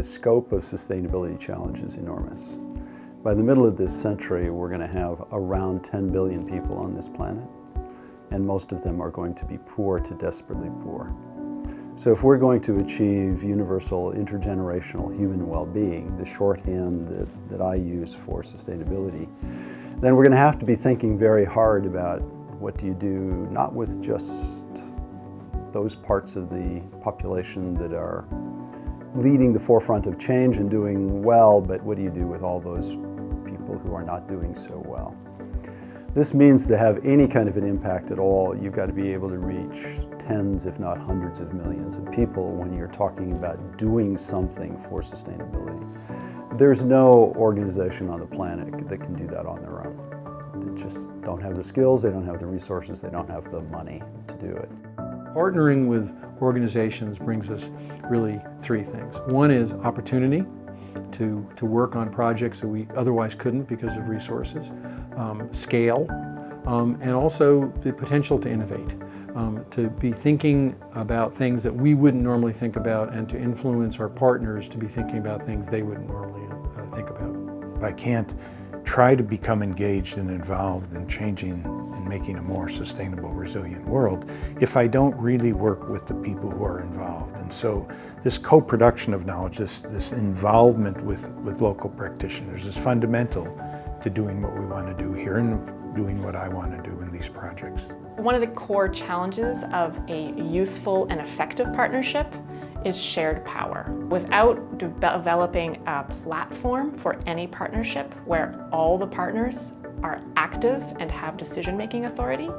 the scope of sustainability challenge is enormous. By the middle of this century, we're going to have around 10 billion people on this planet, and most of them are going to be poor to desperately poor. So if we're going to achieve universal intergenerational human well-being, the shorthand that I use for sustainability, then we're going to have to be thinking very hard about what do you do, not with just those parts of the population that are leading the forefront of change and doing well, but what do you do with all those people who are not doing so well? This means to have any kind of an impact at all, you've got to be able to reach tens, if not hundreds of millions of people when you're talking about doing something for sustainability. There's no organization on the planet that can do that on their own. They just don't have the skills, they don't have the resources, they don't have the money to do it. Partnering with organizations brings us really three things. One is opportunity to work on projects that we otherwise couldn't because of resources, scale, and also the potential to innovate, to be thinking about things that we wouldn't normally think about and to influence our partners to be thinking about things they wouldn't normally think about. I can't try to become engaged and involved in changing and making a more sustainable, resilient world if I don't really work with the people who are involved. And so this co-production of knowledge, this involvement with local practitioners is fundamental to doing what we want to do here and doing what I want to do in these projects. One of the core challenges of a useful and effective partnership is shared power. Without developing a platform for any partnership where all the partners are active and have decision-making authority,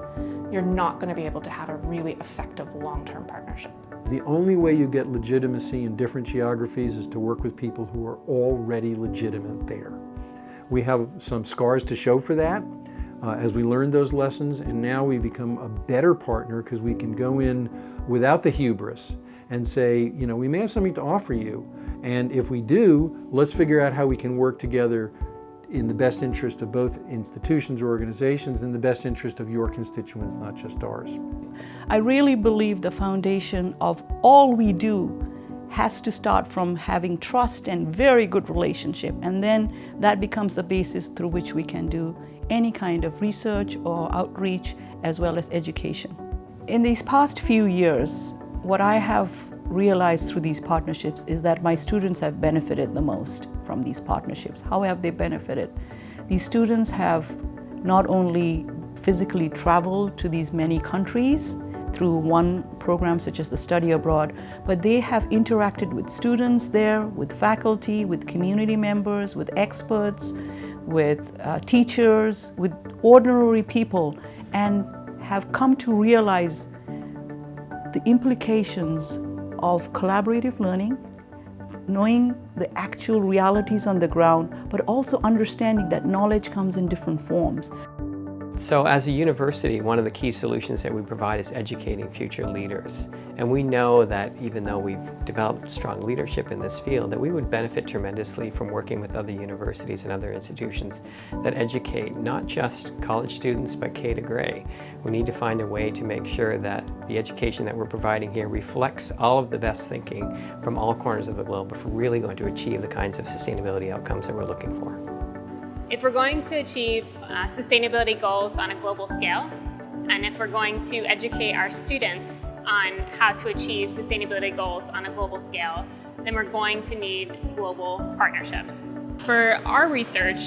you're not going to be able to have a really effective long-term partnership. The only way you get legitimacy in different geographies is to work with people who are already legitimate there. We have some scars to show for that as we learn those lessons, and now we become a better partner because we can go in without the hubris and say, you know, we may have something to offer you, and if we do, let's figure out how we can work together in the best interest of both institutions or organizations, in the best interest of your constituents, not just ours. I really believe the foundation of all we do has to start from having trust and very good relationship, and then that becomes the basis through which we can do any kind of research or outreach as well as education. In these past few years, what I have realized through these partnerships is that my students have benefited the most from these partnerships. How have they benefited? These students have not only physically traveled to these many countries through one program such as the study abroad, but they have interacted with students there, with faculty, with community members, with experts, with teachers, with ordinary people, and have come to realize the implications of collaborative learning, knowing the actual realities on the ground, but also understanding that knowledge comes in different forms. So as a university, one of the key solutions that we provide is educating future leaders. And we know that even though we've developed strong leadership in this field, that we would benefit tremendously from working with other universities and other institutions that educate not just college students, but K to Gray. We need to find a way to make sure that the education that we're providing here reflects all of the best thinking from all corners of the globe if we're really going to achieve the kinds of sustainability outcomes that we're looking for. If we're going to achieve sustainability goals on a global scale, and if we're going to educate our students on how to achieve sustainability goals on a global scale, then we're going to need global partnerships. For our research,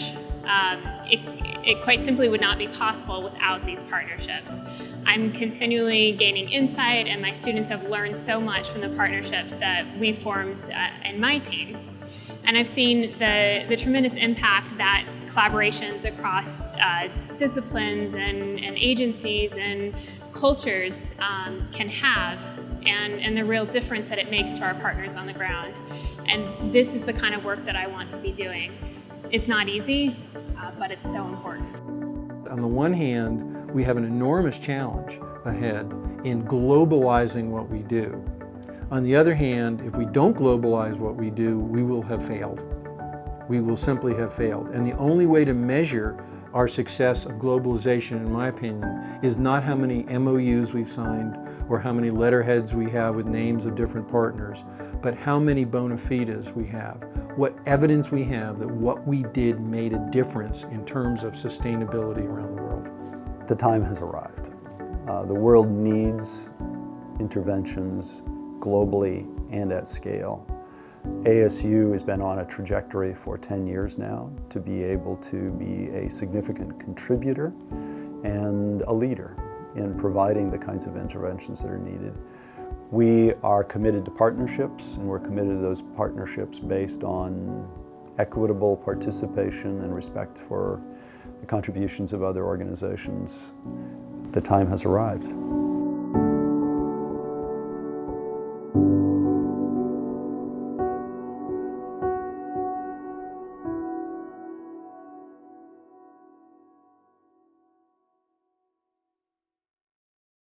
it quite simply would not be possible without these partnerships. I'm continually gaining insight, and my students have learned so much from the partnerships that we formed in my team. And I've seen the tremendous impact that collaborations across disciplines and agencies and cultures can have, and the real difference that it makes to our partners on the ground. And this is the kind of work that I want to be doing. It's not easy, but it's so important. On the one hand, we have an enormous challenge ahead in globalizing what we do. On the other hand, if we don't globalize what we do, we will have failed. We will simply have failed. And the only way to measure our success of globalization, in my opinion, is not how many MOUs we've signed or how many letterheads we have with names of different partners, but how many bona fides we have, what evidence we have that what we did made a difference in terms of sustainability around the world. The time has arrived. The world needs interventions globally and at scale. ASU has been on a trajectory for 10 years now to be able to be a significant contributor and a leader in providing the kinds of interventions that are needed. We are committed to partnerships, and we're committed to those partnerships based on equitable participation and respect for the contributions of other organizations. The time has arrived.